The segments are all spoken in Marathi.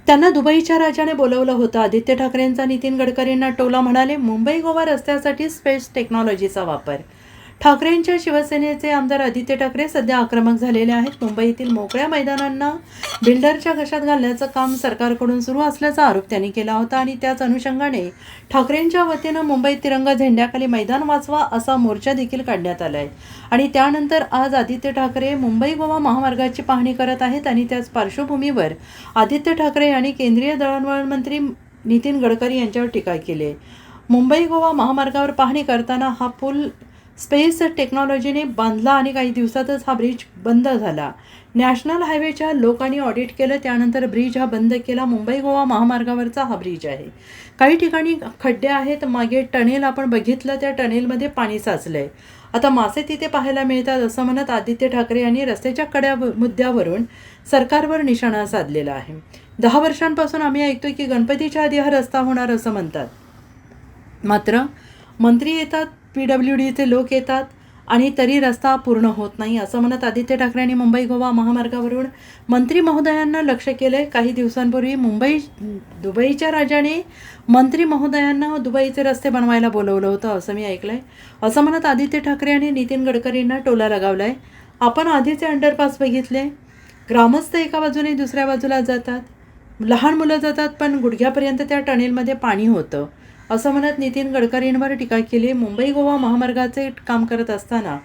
त्यांना दुबईच्या राजाने बोलवलं होतं. आदित्य ठाकरेंचा नितीन गडकरींना टोला, म्हणाले मुंबई गोवा रस्त्यासाठी स्पेस टेक्नॉलॉजीचा वापर. ठाकरेंच्या शिवसेनेचे आमदार आदित्य ठाकरे सध्या आक्रमक झालेले आहेत. मुंबईतील मोकळ्या मैदानांना बिल्डरच्या घशात घालण्याचं काम सरकारकडून सुरू असल्याचा आरोप त्यांनी केला होता आणि त्याच अनुषंगाने ठाकरेंच्या वतीनं मुंबईत तिरंगा झेंड्याखाली मैदान वाचवा असा मोर्चा देखील काढण्यात आला आहे. आणि त्यानंतर आज आदित्य ठाकरे मुंबई गोवा महामार्गाची पाहणी करत आहेत आणि त्याच पार्श्वभूमीवर आदित्य ठाकरे यांनी केंद्रीय दळणवळण मंत्री नितीन गडकरी यांच्यावर टीका केली आहे. मुंबई गोवा महामार्गावर पाहणी करताना हा पूल स्पेस टेक्नॉलॉजीने बांधला आणि काही दिवसातच हा ब्रिज बंद झाला. नॅशनल हायवेच्या लोकांनी ऑडिट केलं, त्यानंतर ब्रिज हा बंद केला. मुंबई गोवा महामार्गावरचा हा ब्रिज आहे. काही ठिकाणी खड्डे आहेत. मागे टनेल आपण बघितलं, त्या टनेलमध्ये पाणी साचलं आहे. आता मासे तिथे पाहायला मिळतात असं म्हणत आदित्य ठाकरे यांनी रस्त्याच्या कड्या मुद्द्यावरून सरकारवर निशाणा साधलेला आहे. 10 वर्षांपासून आम्ही ऐकतोय की गणपतीच्या आधी हा रस्ता होणार असं म्हणतात. मात्र मंत्री येतात, PWDचे लोक येतात आणि तरी रस्ता पूर्ण होत नाही असं म्हणत आदित्य ठाकरेंनी मुंबई गोवा महामार्गावरून मंत्री महोदयांना लक्ष केलंय. काही दिवसांपूर्वी दुबईच्या राजाने मंत्री महोदयांना दुबईचे रस्ते बनवायला बोलवलं होतं असं मी ऐकलंय. असं म्हणत आदित्य ठाकरे यांनी नितीन गडकरींना टोला लगावलाय. आपण आधीचे अंडरपास बघितले, ग्रामस्थ एका बाजूने दुसऱ्या बाजूला जातात, लहान मुलं जातात, पण गुडघ्यापर्यंत त्या टनेलमध्ये पाणी होतं असं म्हणत नितीन गडकरींवर टीका केली. मुंबई गोवा महामार्गाचे काम करत असताना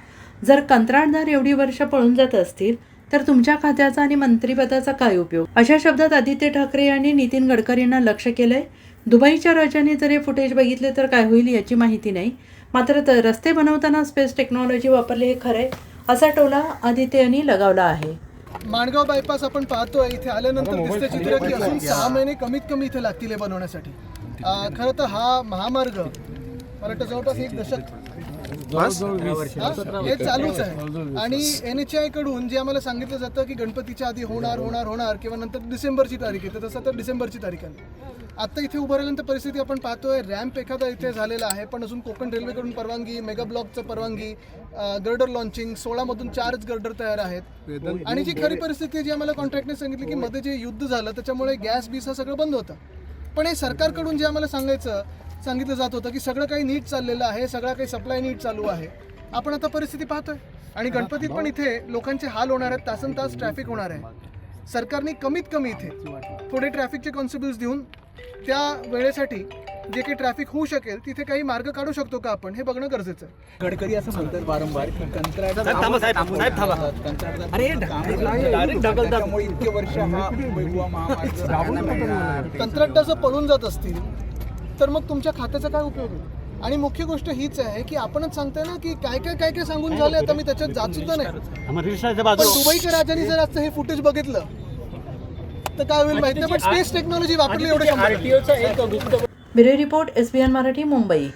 जर कंत्राटदार एवढी वर्ष पळून जात असतील तर तुमच्या खात्याचा आणि मंत्रिपदाचा काय उपयोग, अशा शब्दात आदित्य ठाकरे यांनी नितीन गडकरींना लक्ष केलंय. दुबईच्या राजाने जर हे फुटेज बघितले तर काय होईल याची माहिती नाही. मात्र रस्ते बनवताना स्पेस टेक्नॉलॉजी वापरली हे खरंय असा टोला आदित्य यांनी लगावला आहे. माणगाव बायपास आपण पाहतोय, इथे आल्यानंतर दिसतं चित्र की अजून 6 महिने कमीत कमी इथे लागतील हे बनवण्यासाठी. खरं तर हा महामार्ग मला वाटतं जवळपास 1 दशक हे चालूच आहे. आणि NHAI कडून जे आम्हाला सांगितलं जातं की गणपतीच्या आधी होणार किंवा नंतर डिसेंबरची तारीख येते, तसं तर डिसेंबरची तारीख आली. आता इथे उभं राहिल्यानंतर परिस्थिती आपण पाहतोय, रॅम्प एखादा इथे झालेला आहे, पण अजून कोकण रेल्वेकडून परवानगी, मेगा ब्लॉकचं परवानगी, गर्डर लॉन्चिंग, 16 मधून 4च गर्डर तयार आहेत. आणि जी खरी परिस्थिती आहे, जी आम्हाला कॉन्ट्रॅक्टने सांगितली की मध्ये जे युद्ध झालं त्याच्यामुळे गॅस बीस हा सगळं बंद होतं. पण हे सरकारकडून जे आम्हाला सांगितलं जात होतं की सगळं काही नीट चाललेलं आहे, सगळं काही सप्लाय नीट चालू आहे. आपण आता परिस्थिती पाहतोय आणि गणपतीत पण इथे लोकांचे हाल होणार आहेत, तासनतास ट्रॅफिक होणार आहे. सरकारने कमीत कमी इथे थोडे ट्रॅफिकचे कॉन्सिक्वन्स देऊन त्या वेळेसाठी जे काही ट्रॅफिक होऊ शकेल तिथे काही मार्ग काढू शकतो का आपण, हे बघणं गरजेचं आहे. गडकरी असं म्हणतात वारंवार की कंत्राटदार पळून जात असतील तर मग तुमच्या खात्याचा काय उपयोग आहे. आणि मुख्य गोष्ट हीच आहे की आपणच सांगताय ना की काय सांगून झाले. आता मी त्याच्यात जात सुद्धा नाही, पण दुबईच्या राजाने जर असं हे फुटेज बघितलं तर काय होईल माहिती नाही. पण स्पेस टेक्नॉलॉजी वापरली एवढं. Bureau report SBN Marathi, Mumbai.